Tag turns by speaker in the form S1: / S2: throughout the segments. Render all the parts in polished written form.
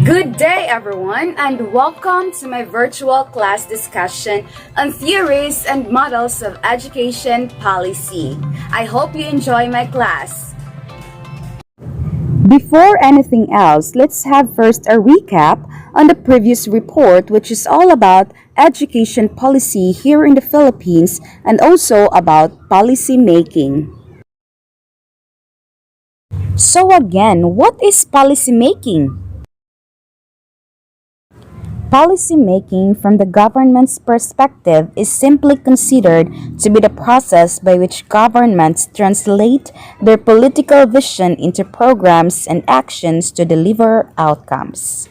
S1: Good day, everyone, and welcome to my virtual class discussion on theories and models of education policy. I hope you enjoy my class. Before anything else, let's have first a recap on the previous report, which is all about education policy here in the Philippines and also about policy making. So again, what is policy making? Policymaking from the government's perspective is simply considered to be the process by which governments translate their political vision into programs and actions to deliver outcomes.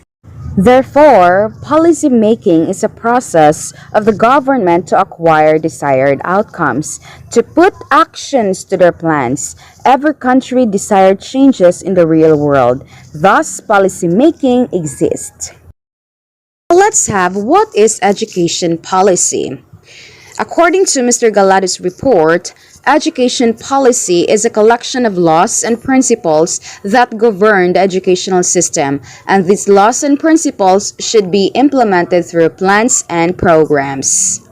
S1: Therefore, policymaking is a process of the government to acquire desired outcomes, to put actions to their plans. Every country desired changes in the real world. Thus, policymaking exists. Let's have what is education policy. According to Mr. Galato's report, education policy is a collection of laws and principles that govern the educational system, and these laws and principles should be implemented through plans and programs.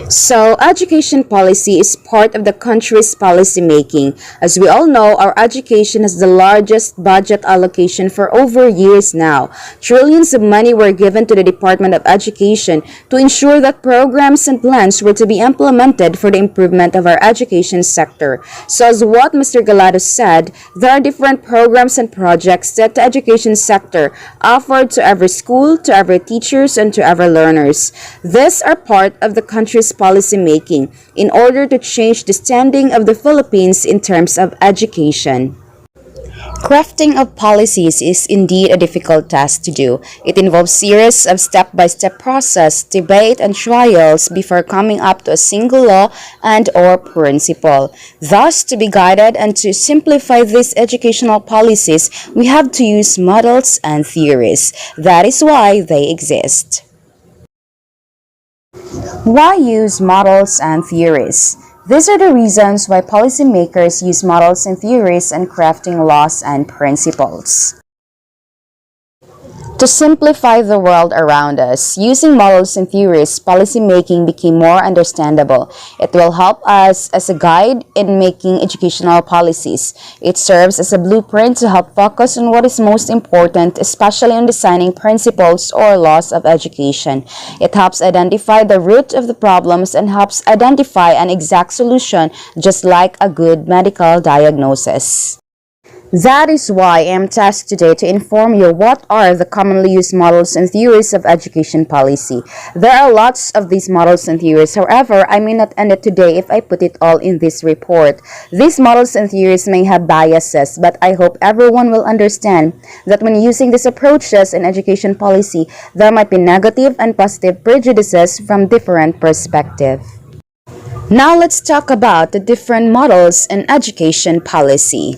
S1: So, education policy is part of the country's policy making. As we all know, our education has the largest budget allocation for over years now. Trillions of money were given to the Department of Education to ensure that programs and plans were to be implemented for the improvement of our education sector. So, as what Mr. Galato said, there are different programs and projects that the education sector offered to every school, to every teachers, and to every learners. These are part of the country's policy making in order to change the standing of the Philippines in terms of education. Crafting of policies is indeed a difficult task to do. It involves series of step-by-step process, debate, and trials before coming up to a single law and or principle. Thus, to be guided and to simplify these educational policies, we have to use models and theories. That is why they exist. Why use models and theories? These are the reasons why policymakers use models and theories in crafting laws and principles. To simplify the world around us, using models and theories, policymaking became more understandable. It will help us as a guide in making educational policies. It serves as a blueprint to help focus on what is most important, especially on designing principles or laws of education. It helps identify the root of the problems and helps identify an exact solution, just like a good medical diagnosis. That is why I am tasked today to inform you what are the commonly used models and theories of education policy. There are lots of these models and theories, however, I may not end it today if I put it all in this report. These models and theories may have biases, but I hope everyone will understand that when using these approaches in education policy, there might be negative and positive prejudices from different perspectives. Now let's talk about the different models in education policy.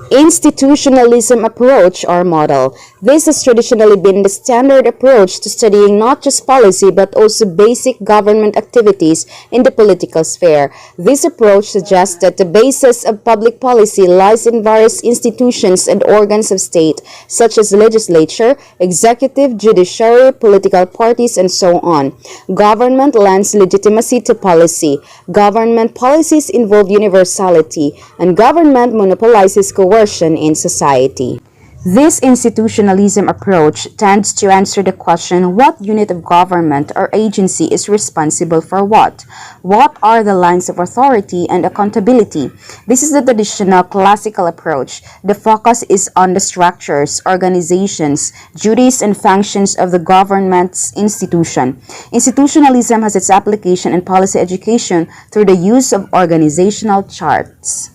S1: Institutionalism approach or model. This has traditionally been the standard approach to studying not just policy but also basic government activities in the political sphere. This approach suggests that the basis of public policy lies in various institutions and organs of state, such as legislature, executive, judiciary, political parties, and so on. Government lends legitimacy to policy. Government policies involve universality, and government monopolizes coercion in society. This institutionalism approach tends to answer the question, what unit of government or agency is responsible for what? What are the lines of authority and accountability? This is the traditional classical approach. The focus is on the structures, organizations, duties, and functions of the government's institution. Institutionalism has its application in policy education through the use of organizational charts.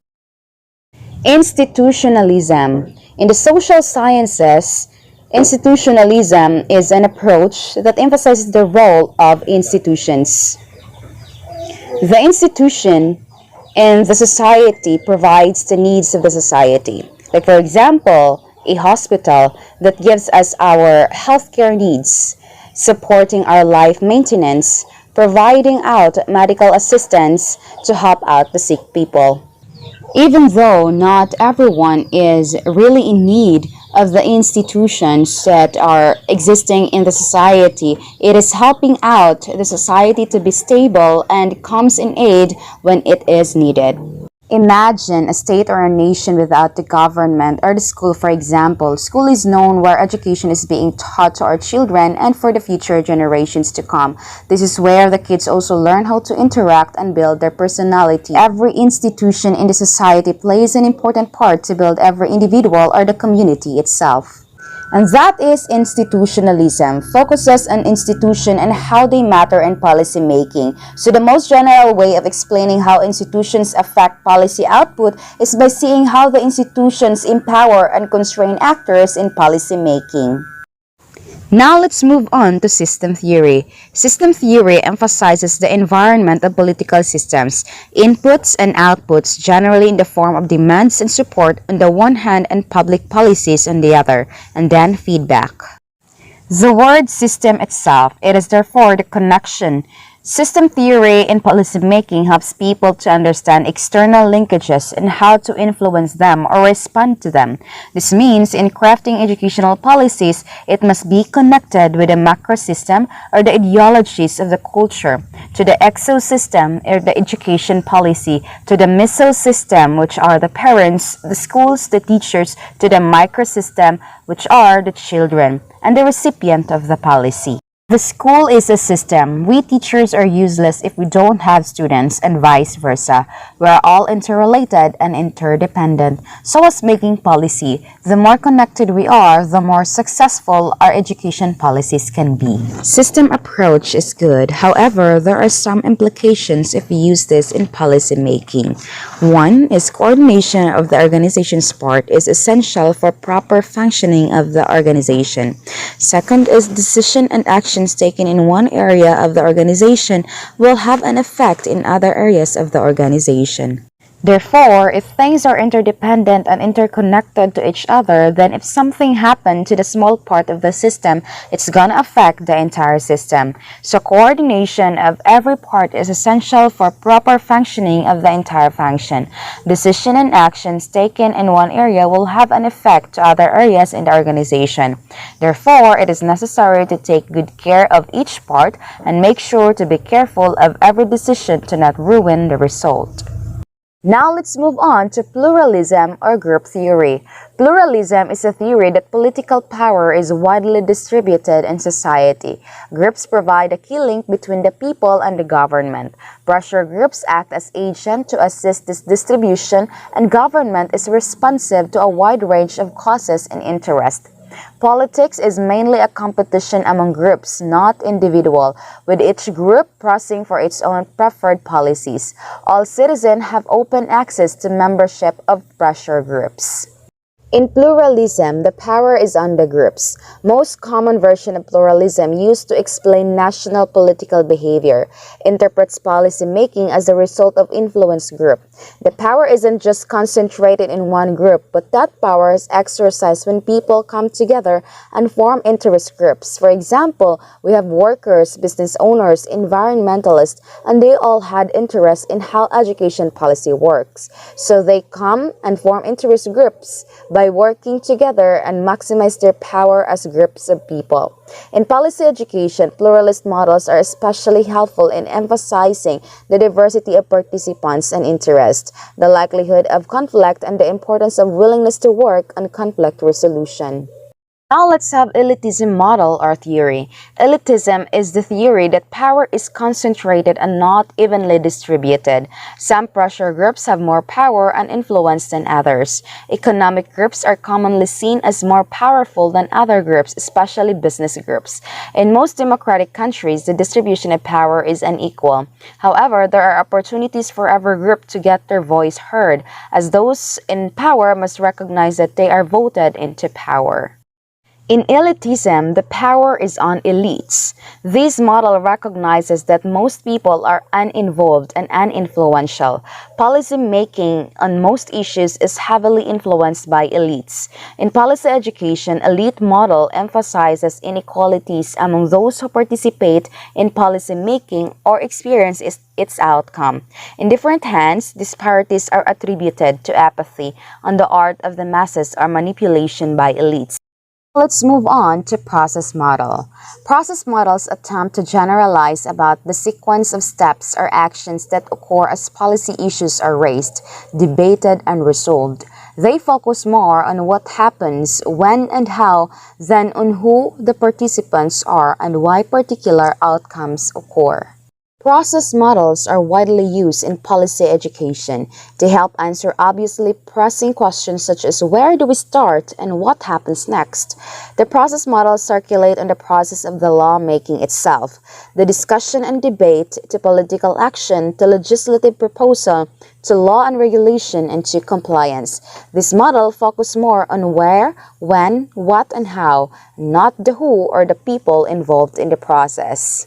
S1: Institutionalism. In the social sciences, institutionalism is an approach that emphasizes the role of institutions. The institution in the society provides the needs of the society. Like, for example, a hospital that gives us our healthcare needs, supporting our life maintenance, providing out medical assistance to help out the sick people. Even though not everyone is really in need of the institutions that are existing in the society, it is helping out the society to be stable and comes in aid when it is needed. Imagine a state or a nation without the government or the school, for example. School is known where education is being taught to our children and for the future generations to come. This is where the kids also learn how to interact and build their personality. Every institution in the society plays an important part to build every individual or the community itself. And that is institutionalism, focuses on institution and how they matter in policy making. So the most general way of explaining how institutions affect policy output is by seeing how the institutions empower and constrain actors in policy making. Now let's move on to system theory. System theory emphasizes the environment of political systems, inputs and outputs generally in the form of demands and support on the one hand and public policies on the other, and then feedback. The word system itself, it is therefore the connection. System theory in policymaking helps people to understand external linkages and how to influence them or respond to them. This means in crafting educational policies, it must be connected with the macro system or the ideologies of the culture, to the exosystem or the education policy, to the mesosystem, which are the parents, the schools, the teachers, to the microsystem, which are the children, and the recipient of the policy. The school is a system. We teachers are useless if we don't have students, and vice versa. We are all interrelated and interdependent. So as making policy, the more connected we are, the more successful our education policies can be. System approach is good. However, there are some implications if we use this in policy making. One is coordination of the organization's part is essential for proper functioning of the organization. Second is decision and action taken in one area of the organization will have an effect in other areas of the organization. Therefore, if things are interdependent and interconnected to each other, then if something happened to the small part of the system, it's gonna affect the entire system. So coordination of every part is essential for proper functioning of the entire function. Decision and actions taken in one area will have an effect to other areas in the organization. Therefore, it is necessary to take good care of each part and make sure to be careful of every decision to not ruin the result. Now let's move on to pluralism or group theory. Pluralism is a theory that political power is widely distributed in society. Groups provide a key link between the people and the government. Pressure groups act as agents to assist this distribution, and government is responsive to a wide range of causes and interests. Politics is mainly a competition among groups, not individual, with each group pressing for its own preferred policies. All citizens have open access to membership of pressure groups. In pluralism, the power is on the groups. Most common version of pluralism used to explain national political behavior interprets policy making as a result of influence group. The power isn't just concentrated in one group, but that power is exercised when people come together and form interest groups. For example, we have workers, business owners, environmentalists, and they all had interest in how education policy works. So they come and form interest groups by working together and maximize their power as groups of people. In policy education, pluralist models are especially helpful in emphasizing the diversity of participants and interests, the likelihood of conflict, and the importance of willingness to work on conflict resolution. Now let's have elitism model or theory. Elitism is the theory that power is concentrated and not evenly distributed. Some pressure groups have more power and influence than others. Economic groups are commonly seen as more powerful than other groups, especially business groups. In most democratic countries, the distribution of power is unequal. However, there are opportunities for every group to get their voice heard, as those in power must recognize that they are voted into power. In elitism, the power is on elites. This model recognizes that most people are uninvolved and uninfluential. Policy making on most issues is heavily influenced by elites. In policy education, elite model emphasizes inequalities among those who participate in policy making or experience its outcome. In different hands, disparities are attributed to apathy on the art of the masses or manipulation by elites. Let's move on to process model. Process models attempt to generalize about the sequence of steps or actions that occur as policy issues are raised, debated, and resolved. They focus more on what happens, when, and how than on who the participants are and why particular outcomes occur. Process models are widely used in policy education. They help answer obviously pressing questions such as where do we start and what happens next. The process models circulate on the process of the lawmaking itself, the discussion and debate, to political action, to legislative proposal, to law and regulation, and to compliance. This model focuses more on where, when, what, and how, not the who or the people involved in the process.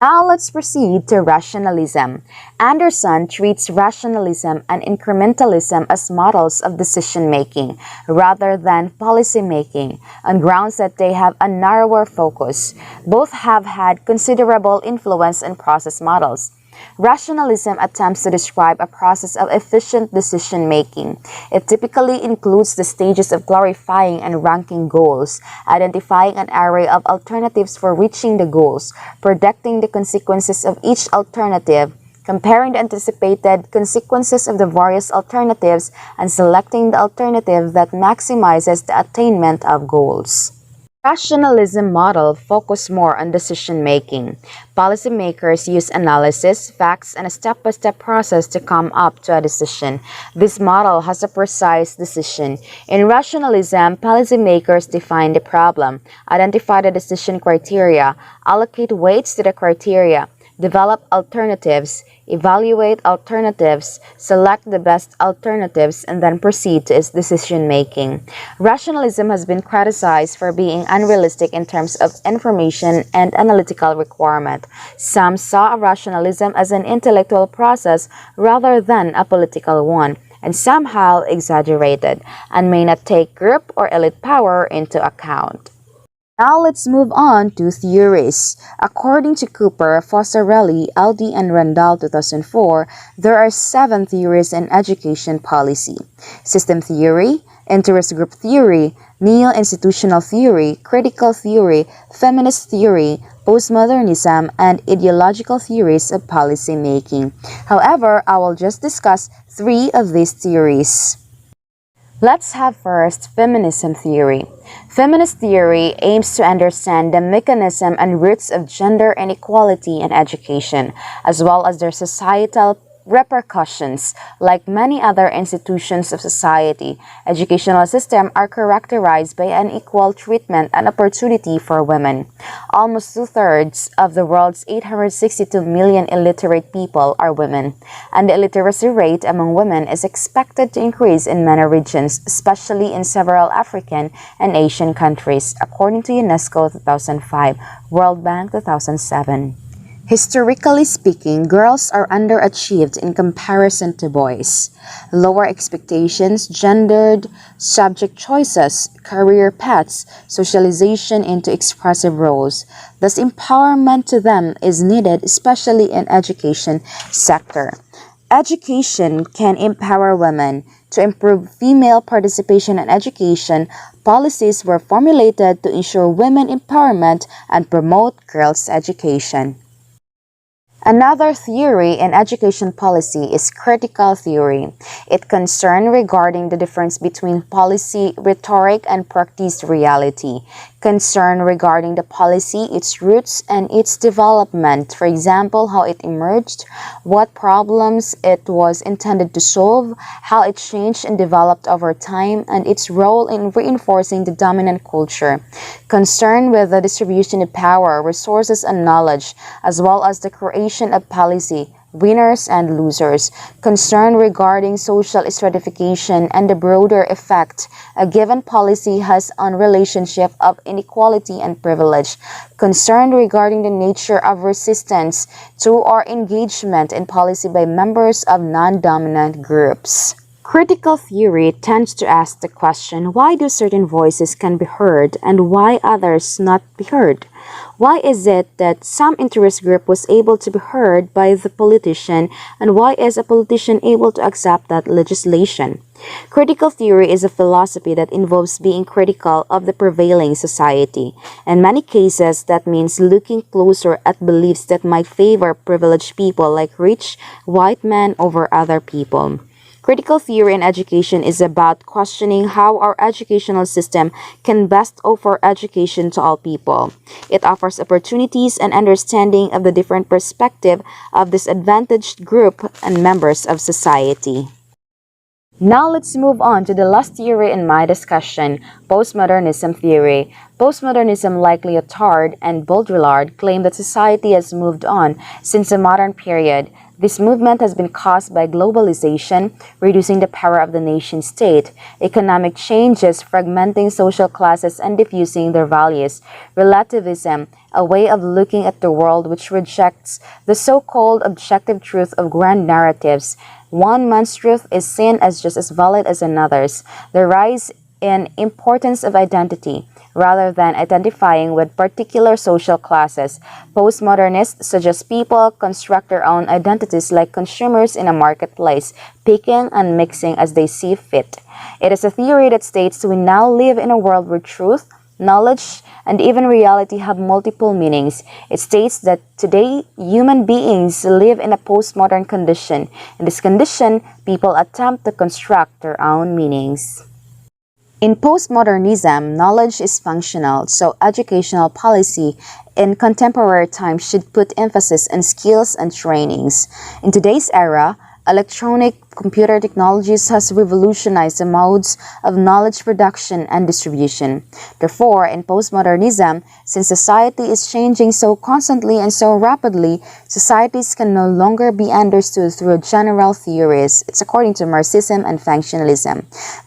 S1: Now let's proceed to rationalism. Anderson treats rationalism and incrementalism as models of decision-making rather than policy-making, on grounds that they have a narrower focus. Both have had considerable influence on process models. Rationalism attempts to describe a process of efficient decision-making. It typically includes the stages of clarifying and ranking goals, identifying an array of alternatives for reaching the goals, predicting the consequences of each alternative, comparing the anticipated consequences of the various alternatives, and selecting the alternative that maximizes the attainment of goals. Rationalism model focus more on decision-making. Policymakers use analysis, facts, and a step-by-step process to come up to a decision. This model has a precise decision. In rationalism, policymakers define the problem, identify the decision criteria, allocate weights to the criteria, develop alternatives, evaluate alternatives, select the best alternatives, and then proceed to its decision-making. Rationalism has been criticized for being unrealistic in terms of information and analytical requirement. Some saw rationalism as an intellectual process rather than a political one, and somehow exaggerated, and may not take group or elite power into account. Now let's move on to theories. According to Cooper, Fossarelli, LD, and Randall 2004, there are 7 theories in education policy: system theory, interest group theory, neo-institutional theory, critical theory, feminist theory, postmodernism, and ideological theories of policy making. However, I will just discuss 3 of these theories. Let's have first feminism theory. Feminist theory aims to understand the mechanism and roots of gender inequality in education, as well as their societal repercussions. Like many other institutions of society, educational systems are characterized by unequal treatment and opportunity for women. Almost 2/3 of the world's 862 million illiterate people are women, and the illiteracy rate among women is expected to increase in many regions, especially in several African and Asian countries, according to UNESCO 2005, World Bank 2007. Historically speaking, girls are underachieved in comparison to boys. Lower expectations, gendered subject choices, career paths, socialization into expressive roles. Thus, empowerment to them is needed, especially in education sector. Education can empower women. To improve female participation in education, policies were formulated to ensure women empowerment and promote girls' education. Another theory in education policy is critical theory. It concerns regarding the difference between policy rhetoric and practiced reality. Concern regarding the policy, its roots, and its development. For example, how it emerged, what problems it was intended to solve, how it changed and developed over time, and its role in reinforcing the dominant culture. Concern with the distribution of power, resources, and knowledge, as well as the creation of policy, winners and losers, concern regarding social stratification and the broader effect a given policy has on relationship of inequality and privilege, concern regarding the nature of resistance to or engagement in policy by members of non-dominant groups. Critical theory tends to ask the question, why do certain voices can be heard and why others not be heard? Why is it that some interest group was able to be heard by the politician and why is a politician able to accept that legislation? Critical theory is a philosophy that involves being critical of the prevailing society. In many cases, that means looking closer at beliefs that might favor privileged people like rich, white men over other people. Critical theory in education is about questioning how our educational system can best offer education to all people. It offers opportunities and understanding of the different perspective of disadvantaged group and members of society. Now let's move on to the last theory in my discussion, postmodernism theory. Postmodernism, like Lyotard and Baudrillard, claim that society has moved on since the modern period. This movement has been caused by globalization, reducing the power of the nation-state, economic changes, fragmenting social classes, and diffusing their values, relativism, a way of looking at the world which rejects the so-called objective truth of grand narratives. One man's truth is seen as just as valid as another's. The rise in importance of identity, rather than identifying with particular social classes. Postmodernists suggest people construct their own identities like consumers in a marketplace, picking and mixing as they see fit. It is a theory that states we now live in a world where truth, knowledge, and even reality have multiple meanings. It states that today human beings live in a postmodern condition. In this condition, people attempt to construct their own meanings. In postmodernism, knowledge is functional, so educational policy in contemporary times should put emphasis on skills and trainings. In today's era, electronic computer technologies has revolutionized the modes of knowledge production and distribution. Therefore, in postmodernism, since society is changing so constantly and so rapidly, societies can no longer be understood through general theories. It's according to Marxism and functionalism.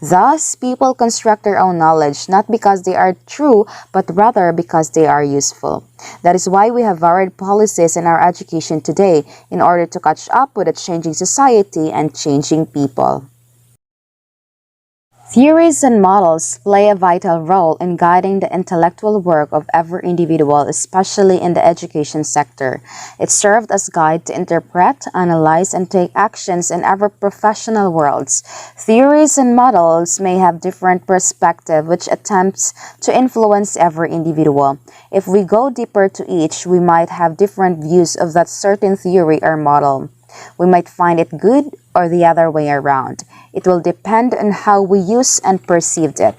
S1: Thus, people construct their own knowledge not because they are true, but rather because they are useful. That is why we have varied policies in our education today in order to catch up with a changing society and changing people. Theories and models play a vital role in guiding the intellectual work of every individual, especially in the education sector. It served as guide to interpret, analyze, and take actions in our professional worlds. Theories and models may have different perspectives which attempts to influence every individual. If we go deeper to each, we might have different views of that certain theory or model. We might find it good or the other way around. It will depend on how we use and perceived it.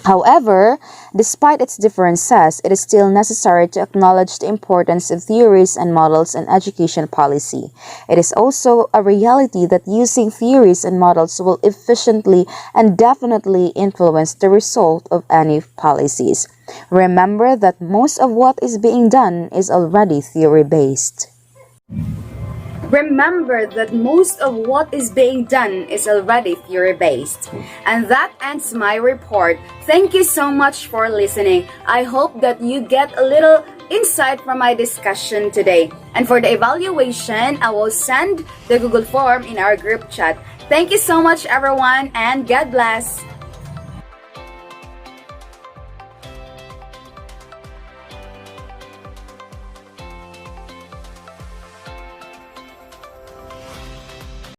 S1: However, despite its differences, it is still necessary to acknowledge the importance of theories and models in education policy. It is also a reality that using theories and models will efficiently and definitely influence the result of any policies. Remember that most of what is being done is already theory-based. Remember that most of what is being done is already theory-based. And that ends my report. Thank you so much for listening. I hope that you get a little insight from my discussion today. And for the evaluation, I will send the Google form in our group chat. Thank you so much, everyone, and God bless.